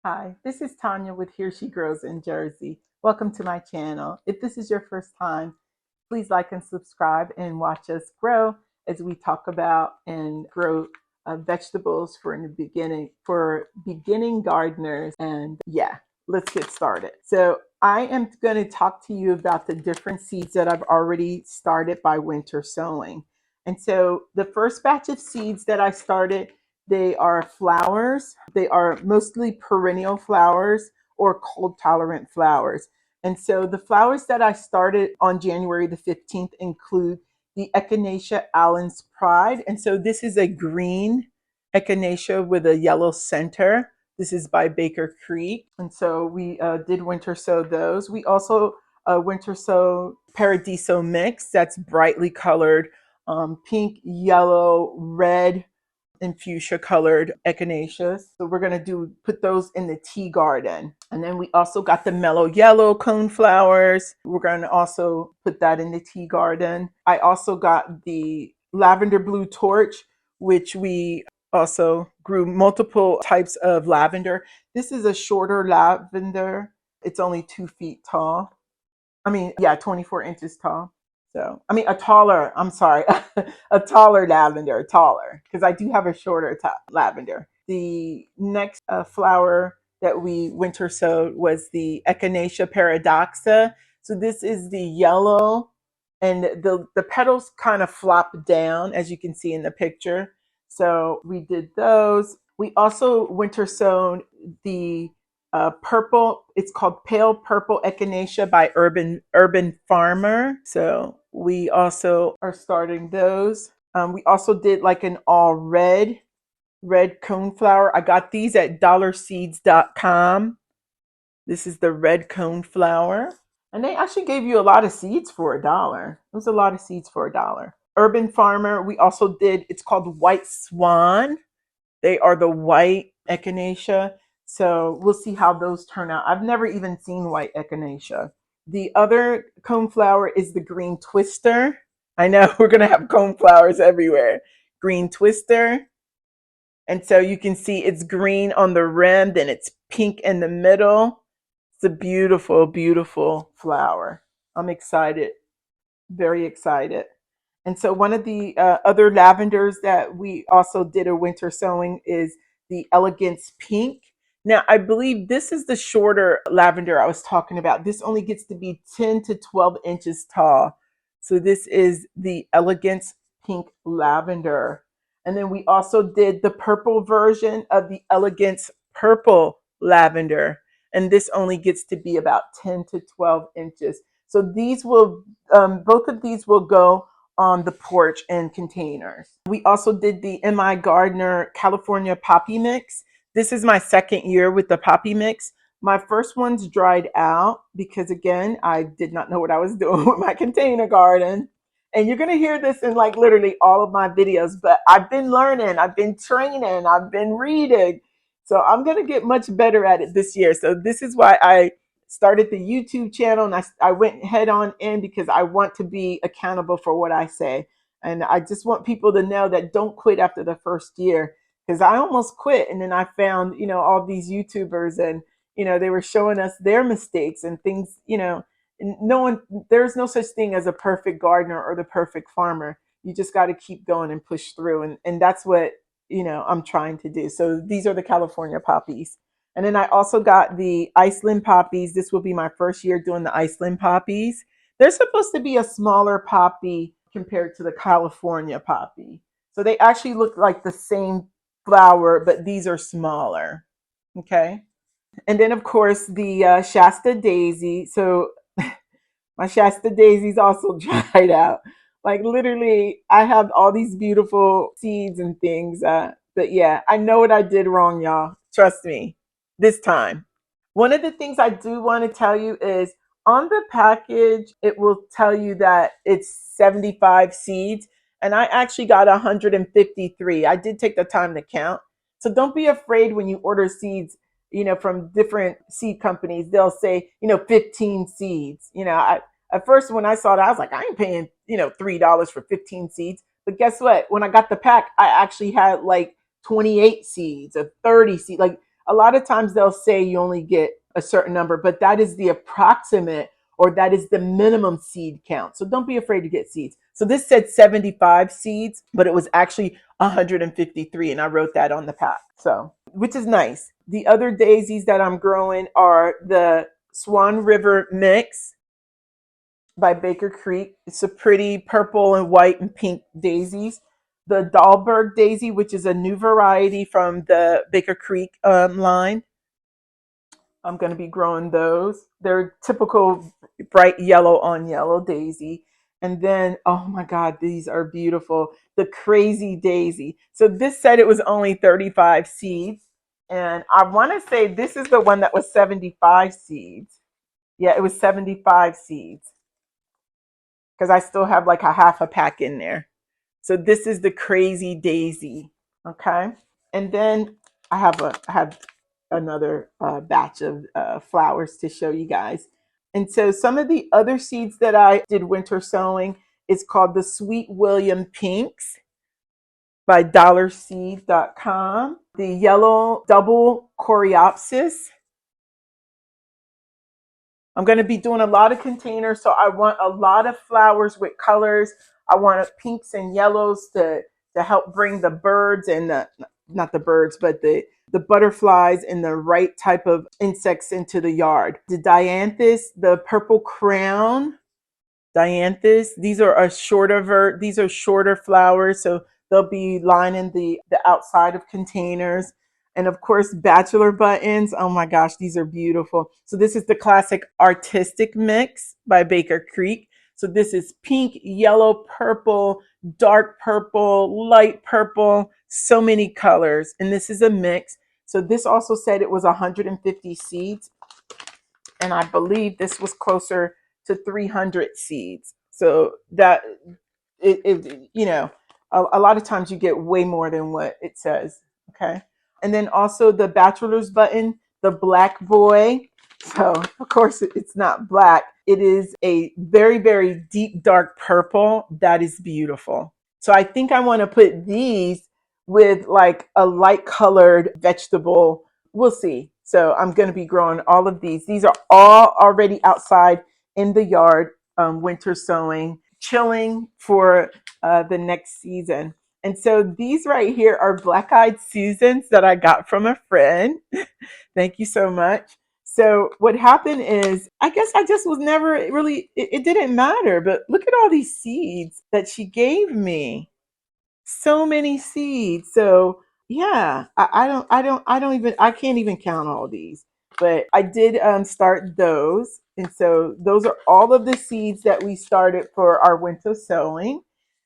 Hi, this is Tanya with Here She Grows in Jersey. Welcome to my channel. If this is your first time, please like and subscribe and watch us grow as we talk about and grow vegetables for beginning gardeners. And yeah, let's get started. So I am going to talk to you about the different seeds that I've already started by winter sowing. And so the first batch of seeds that I started, they are flowers. They are mostly perennial flowers or cold tolerant flowers. And so the flowers that I started on January the 15th include the Echinacea Allen's Pride. And so this is a green echinacea with a yellow center. This is by Baker Creek. And so we did winter sow those. We also winter sow Paradiso Mix. That's brightly colored pink, yellow, red, and fuchsia colored echinaceas. So we're going to put those in the tea garden. And then we also got the mellow yellow coneflowers. We're going to also put that in the tea garden. I also got the lavender blue torch, which we also grew multiple types of lavender. This is a shorter lavender. It's only 2 feet tall. 24 inches tall. So, I'm sorry, a taller lavender, taller, because I do have a shorter lavender. The next flower that we winter sowed was the Echinacea paradoxa. So this is the yellow, and the petals kind of flop down, as you can see in the picture. So we did those. We also winter sowed the purple. It's called Pale Purple Echinacea by Urban Farmer. So we also are starting those. We also did like an all red coneflower. I got these at dollarseeds.com. This is the red coneflower. And they actually gave you a lot of seeds for $1. It was a lot of seeds for $1. Urban Farmer, we also did, it's called White Swan. They are the white echinacea. So we'll see how those turn out. I've never even seen white echinacea. The other coneflower is the green twister. I know we're going to have coneflowers everywhere. Green twister. And so you can see it's green on the rim, then it's pink in the middle. It's a beautiful, beautiful flower. I'm excited, very excited. And so one of the other lavenders that we also did a winter sowing is the Elegance Pink. Now, I believe this is the shorter lavender I was talking about. This only gets to be 10 to 12 inches tall. So this is the Elegance Pink Lavender. And then we also did the purple version of the Elegance Purple Lavender. And this only gets to be about 10 to 12 inches. So both of these will go on the porch and containers. We also did the MI Gardner California Poppy Mix. This is my second year with the Poppy Mix. My first one's dried out because, again, I did not know what I was doing with my container garden. And you're going to hear this in like literally all of my videos, but I've been learning, I've been training, I've been reading. So I'm going to get much better at it this year. So this is why I started the YouTube channel, and I went head on in because I want to be accountable for what I say. And I just want people to know that don't quit after the first year, because I almost quit. And then I found, all these YouTubers, and, they were showing us their mistakes and things, there's no such thing as a perfect gardener or the perfect farmer. You just got to keep going and push through. And that's what, I'm trying to do. So these are the California poppies. And then I also got the Iceland poppies. This will be my first year doing the Iceland poppies. They're supposed to be a smaller poppy compared to the California poppy. So they actually look like the same flower, but these are smaller. Okay. And then, of course, the Shasta daisy. So my Shasta daisies also dried out. Like literally, I have all these beautiful seeds and things. But yeah, I know what I did wrong, y'all. Trust me, this time. One of the things I do want to tell you is on the package, it will tell you that it's 75 seeds, and I actually got 153. I did take the time to count. So don't be afraid when you order seeds, from different seed companies. They'll say, 15 seeds. At first, when I saw that, I was like, I ain't paying, $3 for 15 seeds. But guess what? When I got the pack, I actually had like 28 seeds or 30 seeds. Like A lot of times they'll say you only get a certain number, but that is the approximate, or that is the minimum seed count. So don't be afraid to get seeds. So this said 75 seeds, but it was actually 153, and I wrote that on the pack. So, which is nice. The other daisies that I'm growing are the Swan River Mix by Baker Creek. It's a pretty purple and white and pink daisies. The Dahlberg daisy, which is a new variety from the Baker Creek line. I'm going to be growing those. They're typical bright yellow on yellow daisy. And then, oh my God, these are beautiful. The Crazy Daisy. So this said it was only 35 seeds. And I want to say this is the one that was 75 seeds. Yeah, it was 75 seeds, because I still have like a half a pack in there. So this is the Crazy Daisy. Okay. And then I have another batch of flowers to show you guys. And so some of the other seeds that I did winter sowing is called the Sweet William Pinks by dollarseed.com. The yellow double coreopsis. I'm going to be doing a lot of containers, so I want a lot of flowers with colors. I want pinks and yellows to help bring the birds and the, not the birds, but the butterflies and the right type of insects into the yard. The dianthus, the purple crown dianthus, these are these are shorter flowers, so they'll be lining the outside of containers. And of course, bachelor buttons. Oh my gosh, these are beautiful. So this is the classic artistic mix by Baker Creek. So this is pink, yellow, purple, dark purple, light purple, so many colors. And this is a mix. So this also said it was 150 seeds. And I believe this was closer to 300 seeds. So that you know, a lot of times you get way more than what it says. Okay. And then also the bachelor's button, the black boy. So of course it's not black. It is a very, very deep, dark purple. That is beautiful. So I think I want to put these with like a light colored vegetable. We'll see. So I'm going to be growing all of these. These are all already outside in the yard, winter sowing, chilling for the next season. And so these right here are black-eyed Susans that I got from a friend. Thank you so much. So what happened is, I guess I just was never really, it didn't matter, but look at all these seeds that she gave me. So many seeds. So yeah, I don't even, I can't even count all these, but I did start those. And so those are all of the seeds that we started for our winter sowing.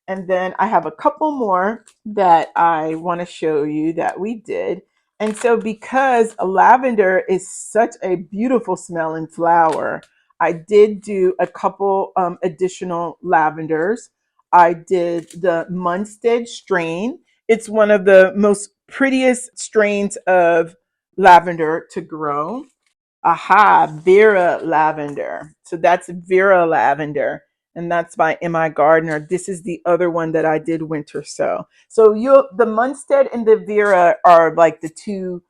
And then I have a couple more that I want to show you that we did. And so because lavender is such a beautiful smelling flower, I did do a couple additional lavenders. I did the Munstead strain. It's one of the most prettiest strains of lavender to grow. Aha, Vera Lavender. So that's Vera Lavender, and that's by M.I. Gardner. This is the other one that I did winter sow. So the Munstead and the Vera are like the two,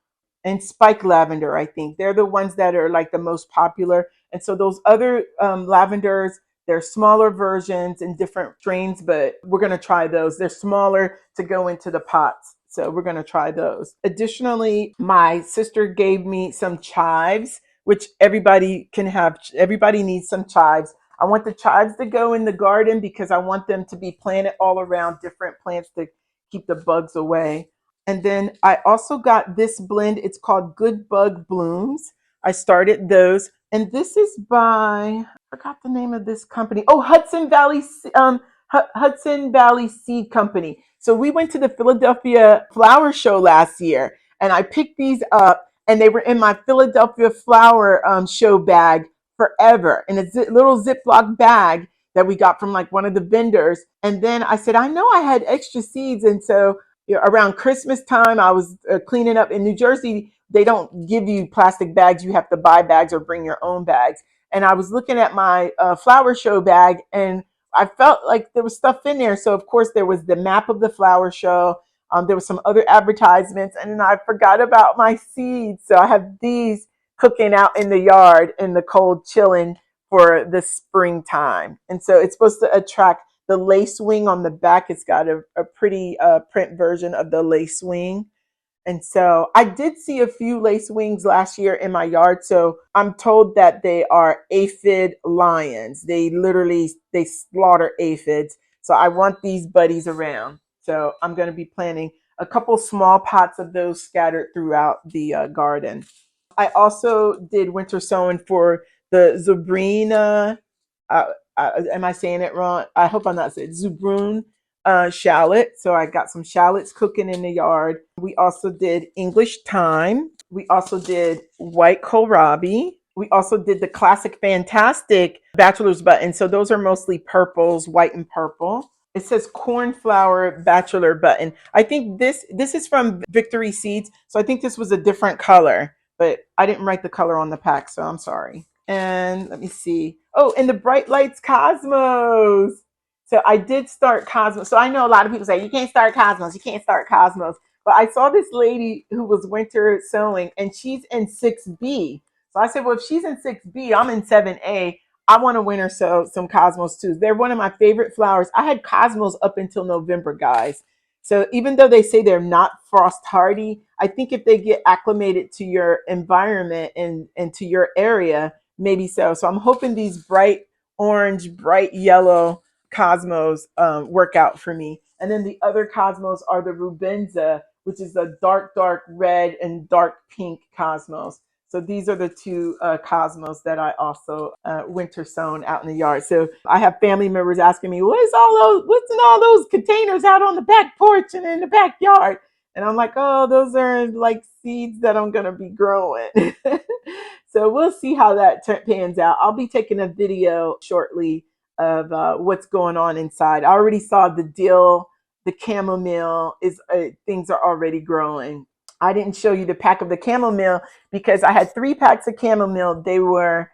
and Spike Lavender, I think. They're the ones that are like the most popular. And so those other lavenders, they're smaller versions and different strains, but we're going to try those. They're smaller to go into the pots. So we're going to try those. Additionally, my sister gave me some chives, which everybody can have. Everybody needs some chives. I want the chives to go in the garden because I want them to be planted all around different plants to keep the bugs away. And then I also got this blend. It's called Good Bug Blooms. I started those. And this is by, I forgot the name of this company. Oh, Hudson Valley Seed Company. So we went to the Philadelphia Flower Show last year, and I picked these up, and they were in my Philadelphia Flower Show bag forever, in a little Ziploc bag that we got from like one of the vendors. And then I said, I know I had extra seeds, and so around Christmas time, I was cleaning up in New Jersey. They don't give you plastic bags. You have to buy bags or bring your own bags. And I was looking at my flower show bag, and I felt like there was stuff in there. So of course there was the map of the flower show. There was some other advertisements, and then I forgot about my seeds. So I have these cooking out in the yard in the cold, chilling for the springtime. And so it's supposed to attract the lace wing on the back. It's got a pretty print version of the lace wing. And so I did see a few lace wings last year in my yard. So I'm told that they are aphid lions. They slaughter aphids. So I want these buddies around. So I'm going to be planting a couple small pots of those scattered throughout the garden. I also did winter sowing for the Zubrina. Uh, am I saying it wrong? I hope I'm not saying Zubrun shallot. So I got some shallots cooking in the yard. We also did English thyme. We also did white kohlrabi. We also did the classic fantastic bachelor's button. So those are mostly purples, white and purple. It says cornflower bachelor button. I think this is from Victory Seeds. So I think this was a different color, but I didn't write the color on the pack, so I'm sorry. And let me see. Oh, and the Bright Lights Cosmos. So I did start Cosmos. So I know a lot of people say, you can't start Cosmos, you can't start Cosmos. But I saw this lady who was winter sowing, and she's in 6B. So I said, well, if she's in 6B, I'm in 7A. I want to winter sow some Cosmos too. They're one of my favorite flowers. I had Cosmos up until November, guys. So even though they say they're not frost hardy, I think if they get acclimated to your environment and to your area, maybe so. So I'm hoping these bright orange, bright yellow Cosmos work out for me. And then the other Cosmos are the Rubenza, which is a dark, dark red and dark pink Cosmos. So these are the two Cosmos that I also winter sown out in the yard. So I have family members asking me, what's in all those containers out on the back porch and in the backyard? And I'm like, oh, those are like seeds that I'm going to be growing. So we'll see how that pans out. I'll be taking a video shortly of what's going on inside. I already saw the dill, the chamomile things are already growing. I didn't show you the pack of the chamomile because I had 3 packs of chamomile. They were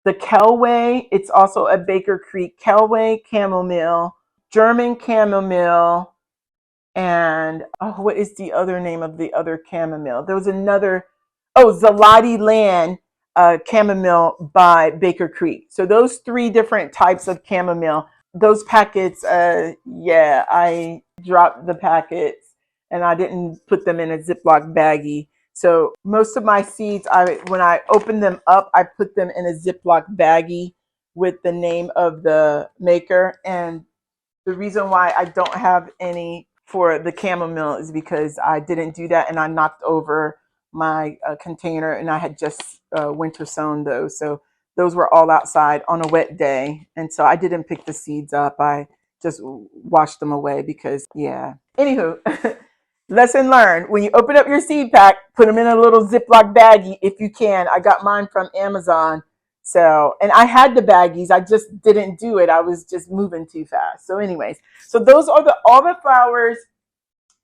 the Kelway. It's also a Baker Creek Kelway chamomile, German chamomile, and what is the other name of the other chamomile? There was another, Zaladi Land chamomile by Baker Creek. So those 3 different types of chamomile. Those packets, I dropped the packets and I didn't put them in a Ziploc baggie. So most of my seeds, when I open them up, I put them in a Ziploc baggie with the name of the maker. And the reason why I don't have any for the chamomile is because I didn't do that and I knocked over my container and I had just winter sown those. So those were all outside on a wet day. And so I didn't pick the seeds up. I just washed them away because, yeah. Anywho, lesson learned. When you open up your seed pack, put them in a little Ziploc baggie if you can. I got mine from Amazon. So, and I had the baggies, I just didn't do it. I was just moving too fast. So anyways, so those are all the flowers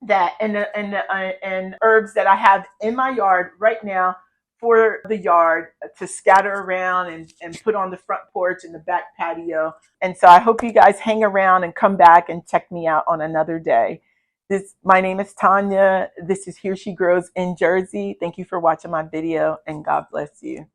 that and herbs that I have in my yard right now for the yard to scatter around and put on the front porch and the back patio. And so I hope you guys hang around and come back and check me out on another day. My name is Tanya. This is Here She Grows in Jersey. Thank you for watching my video and God bless you.